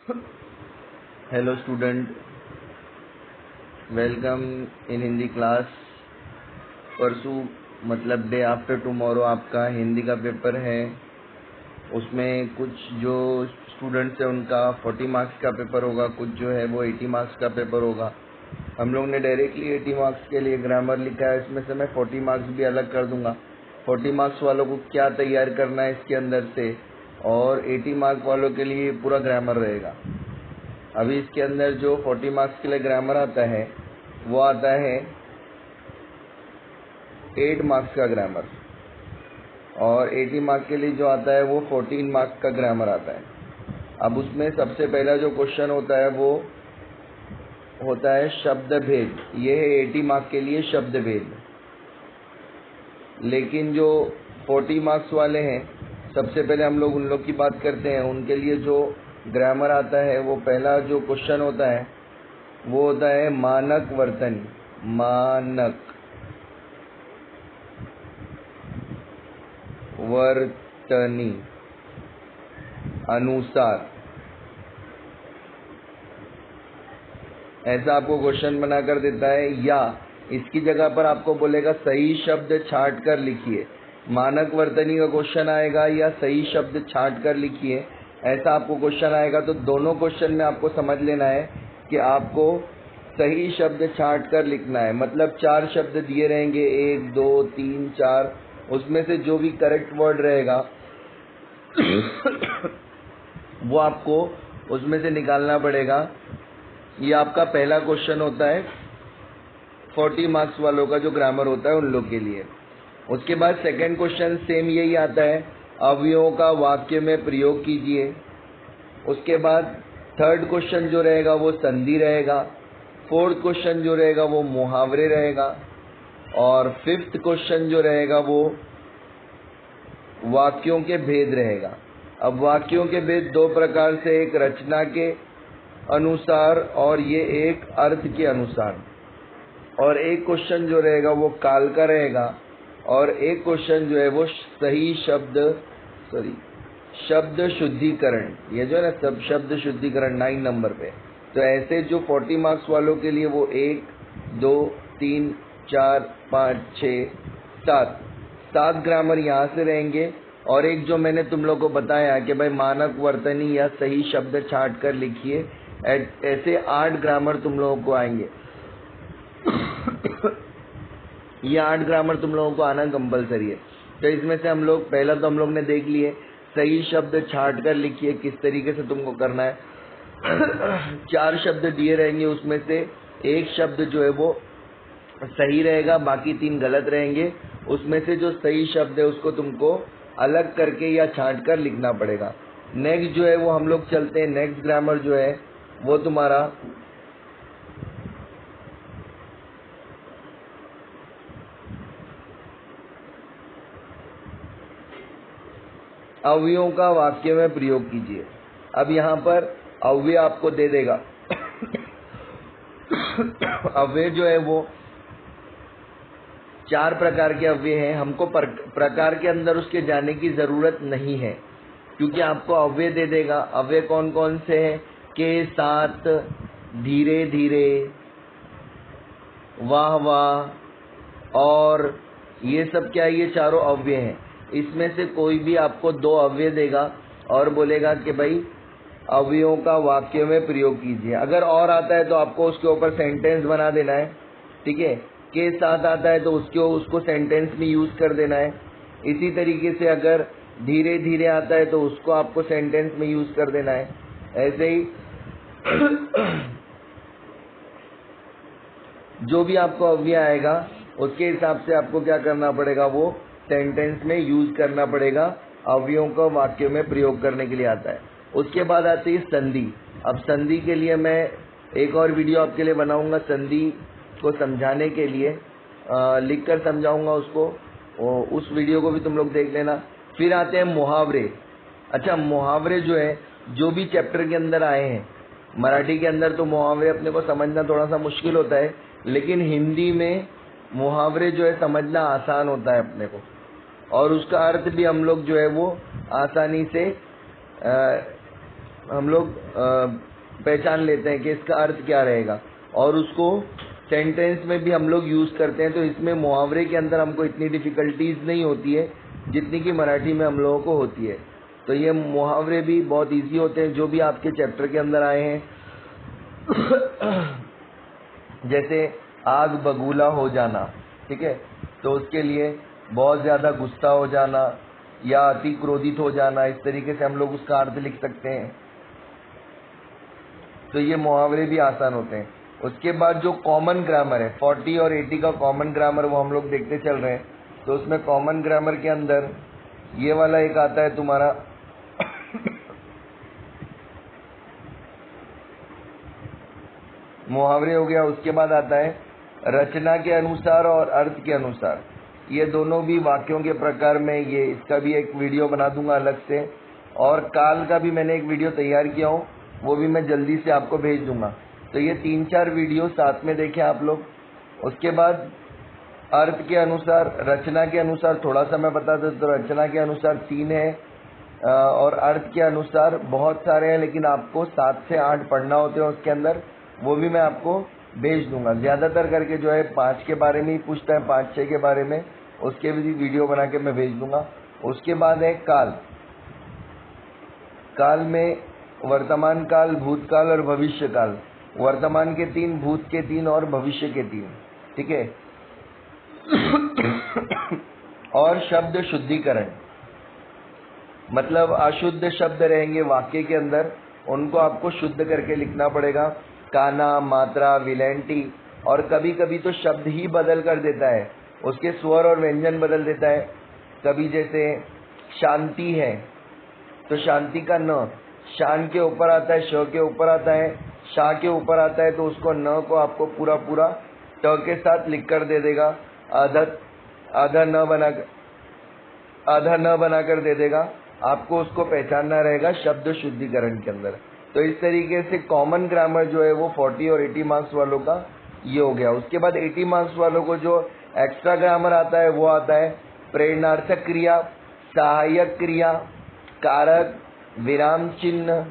Hello student, welcome in Hindi class. परसों मतलब day after tomorrow आपका हिंदी का पेपर है। उसमें कुछ जो स्टूडेंट्स हैं उनका 40 मार्क्स का पेपर होगा, कुछ जो है वो 80 मार्क्स का पेपर होगा। हम लोग ने डायरेक्टली 80 मार्क्स के लिए ग्रामर लिखा है, इसमें से मैं 40 मार्क्स भी अलग कर दूंगा। 40 मार्क्स वालों को क्या तैयार करना है इसके अंदर से, और 80 मार्क्स वालों के लिए पूरा ग्रामर रहेगा। अभी इसके अंदर जो 40 मार्क्स के लिए ग्रामर आता है वो आता है 8 मार्क्स का ग्रामर, और 80 मार्क्स के लिए जो आता है वो 14 मार्क्स का ग्रामर आता है। अब उसमें सबसे पहला जो क्वेश्चन होता है वो होता है शब्द भेद। ये है 80 मार्क्स के लिए शब्द भेद। लेकिन जो 40 मार्क्स वाले हैं, सबसे पहले हम लोग उन लोग की बात करते हैं। उनके लिए जो ग्रामर आता है वो पहला जो क्वेश्चन होता है वो होता है मानक वर्तनी। मानक वर्तनी अनुसार, ऐसा आपको क्वेश्चन बना कर देता है। या इसकी जगह पर आपको बोलेगा सही शब्द छांट कर लिखिए। मानक वर्तनी का क्वेश्चन आएगा या सही शब्द छांट कर लिखिए, ऐसा आपको क्वेश्चन आएगा। तो दोनों क्वेश्चन में आपको समझ लेना है कि आपको सही शब्द छांट कर लिखना है। मतलब 4 शब्द दिए रहेंगे, 1 2 3 4, उसमें से जो भी करेक्ट वर्ड रहेगा वो आपको उसमें से निकालना पड़ेगा। ये आपका पहला क्वेश्चन होता है 40 मार्क्स वालों का जो ग्रामर होता है उन लोग के लिए। उसके बाद सेकंड क्वेश्चन सेम यही आता है, अवयवों का वाक्य में प्रयोग कीजिए। उसके बाद थर्ड क्वेश्चन जो रहेगा वो संधि रहेगा। फोर्थ क्वेश्चन जो रहेगा वो मुहावरे रहेगा, और फिफ्थ क्वेश्चन जो रहेगा वो वाक्यों के भेद रहेगा। अब वाक्यों के भेद दो प्रकार से, एक रचना के अनुसार और ये एक अर्थ के अनुसार। और एक क्वेश्चन जो रहेगा वो काल का रहेगा, और एक क्वेश्चन जो है वो सही शब्द शुद्धिकरण। ये जो है ना, सब शब्द शुद्धिकरण 9 नंबर पे। तो ऐसे जो 40 मार्क्स वालों के लिए वो 1 2 3 4 5 6 7 ग्रामर यहाँ से रहेंगे। और एक जो मैंने तुम लोग को बताया कि भाई मानक वर्तनी या सही शब्द छांट कर लिखिए, ऐसे 8 ग्रामर तुम लोगों को आएंगे। ये 8 ग्रामर तुम लोगों को आना कंपलसरी है। तो इसमें से हम लोग पहला तो हम लोग ने देख लिए, सही शब्द छांट कर लिखिए किस तरीके से तुमको करना है। 4 शब्द दिए रहेंगे, उसमें से एक शब्द जो है वो सही रहेगा, बाकी 3 गलत रहेंगे। उसमें से जो सही शब्द है उसको तुमको अलग करके या छांट कर लिखना पड़ेगा। नेक्स्ट जो है वो हम लोग चलते हैं, नेक्स्ट ग्रामर जो है वो तुम्हारा अवयवों का वाक्य में प्रयोग कीजिए। अब यहाँ पर अव्यय आपको दे देगा। अव्यय जो है वो 4 प्रकार के अव्यय हैं। हमको प्रकार के अंदर उसके जाने की जरूरत नहीं है, क्योंकि आपको अव्यय दे देगा। अव्यय कौन कौन से हैं? के साथ, धीरे धीरे, वाह वाह, और ये सब क्या है? ये चारों अव्यय हैं। इसमें से कोई भी आपको 2 अव्यय देगा और बोलेगा कि भाई अव्ययों का वाक्य में प्रयोग कीजिए। अगर और आता है तो आपको उसके ऊपर सेंटेंस बना देना है, ठीक है। के साथ आता है तो उसको सेंटेंस में यूज कर देना है। इसी तरीके से अगर धीरे धीरे आता है तो उसको आपको सेंटेंस में यूज कर देना है। ऐसे ही जो भी आपको अव्यय आएगा उसके हिसाब से आपको क्या करना पड़ेगा, वो सेंटेंस में यूज करना पड़ेगा। अव्ययों को वाक्य में प्रयोग करने के लिए आता है। उसके बाद आती है संधि। अब संधि के लिए मैं एक और वीडियो आपके लिए बनाऊंगा, संधि को समझाने के लिए लिख कर समझाऊंगा उसको, उस वीडियो को भी तुम लोग देख लेना। फिर आते हैं मुहावरे। अच्छा, मुहावरे जो है जो भी चैप्टर के अंदर आए हैं, मराठी के अंदर तो मुहावरे अपने को समझना थोड़ा सा मुश्किल होता है, लेकिन हिंदी में मुहावरे जो है समझना आसान होता है अपने को, और उसका अर्थ भी हम लोग जो है वो आसानी से हम लोग पहचान लेते हैं कि इसका अर्थ क्या रहेगा, और उसको सेंटेंस में भी हम लोग यूज़ करते हैं। तो इसमें मुहावरे के अंदर हमको इतनी डिफ़िकल्टीज नहीं होती है जितनी कि मराठी में हम लोगों को होती है। तो ये मुहावरे भी बहुत इजी होते हैं जो भी आपके चैप्टर के अंदर आए हैं। जैसे आग बबूला हो जाना, ठीक है, तो उसके लिए बहुत ज़्यादा गुस्सा हो जाना या अति क्रोधित हो जाना, इस तरीके से हम लोग उसका अर्थ लिख सकते हैं। तो ये मुहावरे भी आसान होते हैं। उसके बाद जो कॉमन ग्रामर है, 40 और 80 का कॉमन ग्रामर, वो हम लोग देखते चल रहे हैं। तो उसमें कॉमन ग्रामर के अंदर ये वाला एक आता है तुम्हारा मुहावरे हो गया। उसके बाद आता है रचना के अनुसार और अर्थ के अनुसार। ये दोनों भी वाक्यों के प्रकार में, ये इसका भी एक वीडियो बना दूंगा अलग से, और काल का भी मैंने एक वीडियो तैयार किया हूँ, वो भी मैं जल्दी से आपको भेज दूंगा। तो ये 3-4 वीडियो साथ में देखें आप लोग। उसके बाद अर्थ के अनुसार, रचना के अनुसार थोड़ा सा मैं बता देता। तो रचना के अनुसार 3 है, और अर्थ के अनुसार बहुत सारे हैं, लेकिन आपको 7 से 8 पढ़ना होते हैं उसके अंदर, वो भी मैं आपको भेज दूंगा। ज़्यादातर करके जो है 5 के बारे में ही पूछता है, 5-6 के बारे में, उसके भी वीडियो बना के मैं भेज दूंगा। उसके बाद है काल। काल में वर्तमान काल, भूतकाल और भविष्य काल। वर्तमान के 3, भूत के 3 और भविष्य के 3, ठीक है। और शब्द शुद्धिकरण, मतलब अशुद्ध शब्द रहेंगे वाक्य के अंदर, उनको आपको शुद्ध करके लिखना पड़ेगा। काना, मात्रा, विलेंटी, और कभी कभी तो शब्द ही बदल कर देता है, उसके स्वर और व्यंजन बदल देता है। कभी जैसे शांति है, तो शांति का न शान के ऊपर आता है, श के ऊपर आता है, शाह के ऊपर आता है, तो उसको न को आपको पूरा पूरा ट के साथ लिख कर दे देगा। आधा न बनाकर दे देगा। आपको उसको पहचानना रहेगा शब्द शुद्धिकरण के अंदर। तो इस तरीके से कॉमन ग्रामर जो है वो 40 और 80 मार्क्स वालों का ये हो गया। उसके बाद 80 मार्क्स वालों को जो एक्स्ट्रा ग्रामर आता है वो आता है प्रेरणार्थक क्रिया, सहायक क्रिया, कारक, विराम चिन्ह,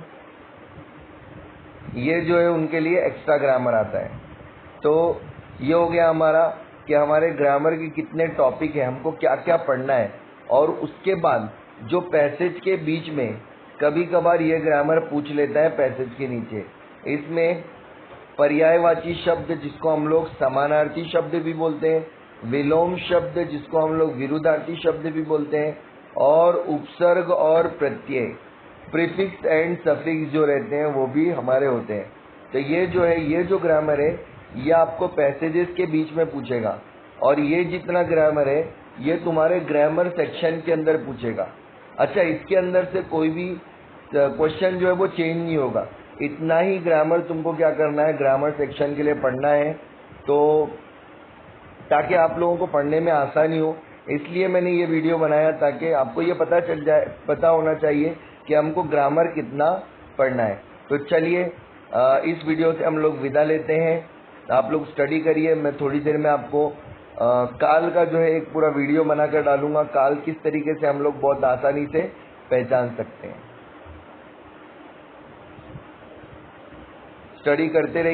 ये जो है उनके लिए एक्स्ट्रा ग्रामर आता है। तो ये हो गया हमारा कि हमारे ग्रामर के कितने टॉपिक है, हमको क्या क्या पढ़ना है। और उसके बाद जो पैसेज के बीच में कभी कभार ये ग्रामर पूछ लेता है पैसेज के नीचे, इसमें पर्यायवाची शब्द जिसको हम लोग समानार्थी शब्द भी बोलते हैं, विलोम शब्द जिसको हम लोग विरुद्धार्थी शब्द भी बोलते हैं, और उपसर्ग और प्रत्यय, प्रीफिक्स एंड सफिक्स जो रहते हैं वो भी हमारे होते हैं। तो ये जो है, ये जो ग्रामर है ये आपको पैसेजेस के बीच में पूछेगा, और ये जितना ग्रामर है ये तुम्हारे ग्रामर सेक्शन के अंदर पूछेगा। अच्छा, इसके अंदर से कोई भी क्वेश्चन जो है वो चेंज नहीं होगा। इतना ही ग्रामर तुमको क्या करना है, ग्रामर सेक्शन के लिए पढ़ना है, तो ताकि आप लोगों को पढ़ने में आसानी हो। इसलिए मैंने ये वीडियो बनाया ताकि आपको ये पता होना चाहिए कि हमको ग्रामर कितना पढ़ना है। तो चलिए इस वीडियो से हम लोग विदा लेते हैं। आप लोग स्टडी करिए। मैं थोड़ी देर में आपको काल का जो है एक पूरा वीडियो बनाकर डालूंगा, काल किस तरीके से हम लोग बहुत आसानी से पहचान सकते हैं। स्टडी करते रहिए।